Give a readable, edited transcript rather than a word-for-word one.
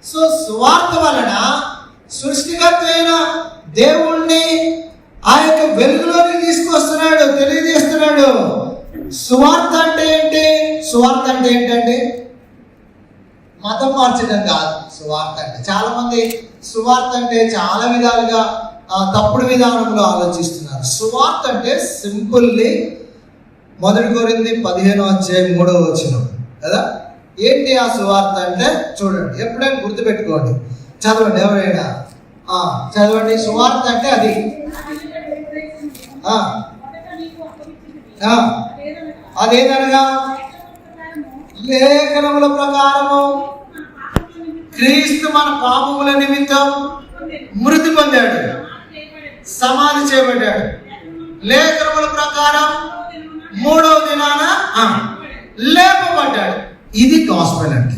So సువార్త వలన సృష్టికర్త అయిన దేవుణ్ణి ఆ యొక్క వెలుగులోకి తీసుకొస్తున్నాడు, తెలియజేస్తున్నాడు. సువార్త అంటే ఏంటి? సువార్త అంటే ఏంటంటే మతం మార్చడం కాదు. సువార్త అంటే చాలా మంది సువార్త అంటే చాలా విధాలుగా తప్పుడు విధానంలో ఆలోచిస్తున్నారు. సువార్త అంటే సింపుల్లీ 1 కొరింథీ 15:3 కదా. ఏంటి ఆ సువార్త అంటే? చూడండి, ఎప్పుడైనా గుర్తుపెట్టుకోండి, చదవండి, ఎవరైనా చదవండి. సువార్త అంటే అది అదేనగా లేఖనముల ప్రకారము క్రీస్తు మన పాపముల నిమిత్తం మృతి పొందాడు, సమాధి చేయబడ్డాడు. లేఖనముల ప్రకారం 3వ దినాన లేపబడ్డాడు. ఇది గాస్పెల్ అంటే.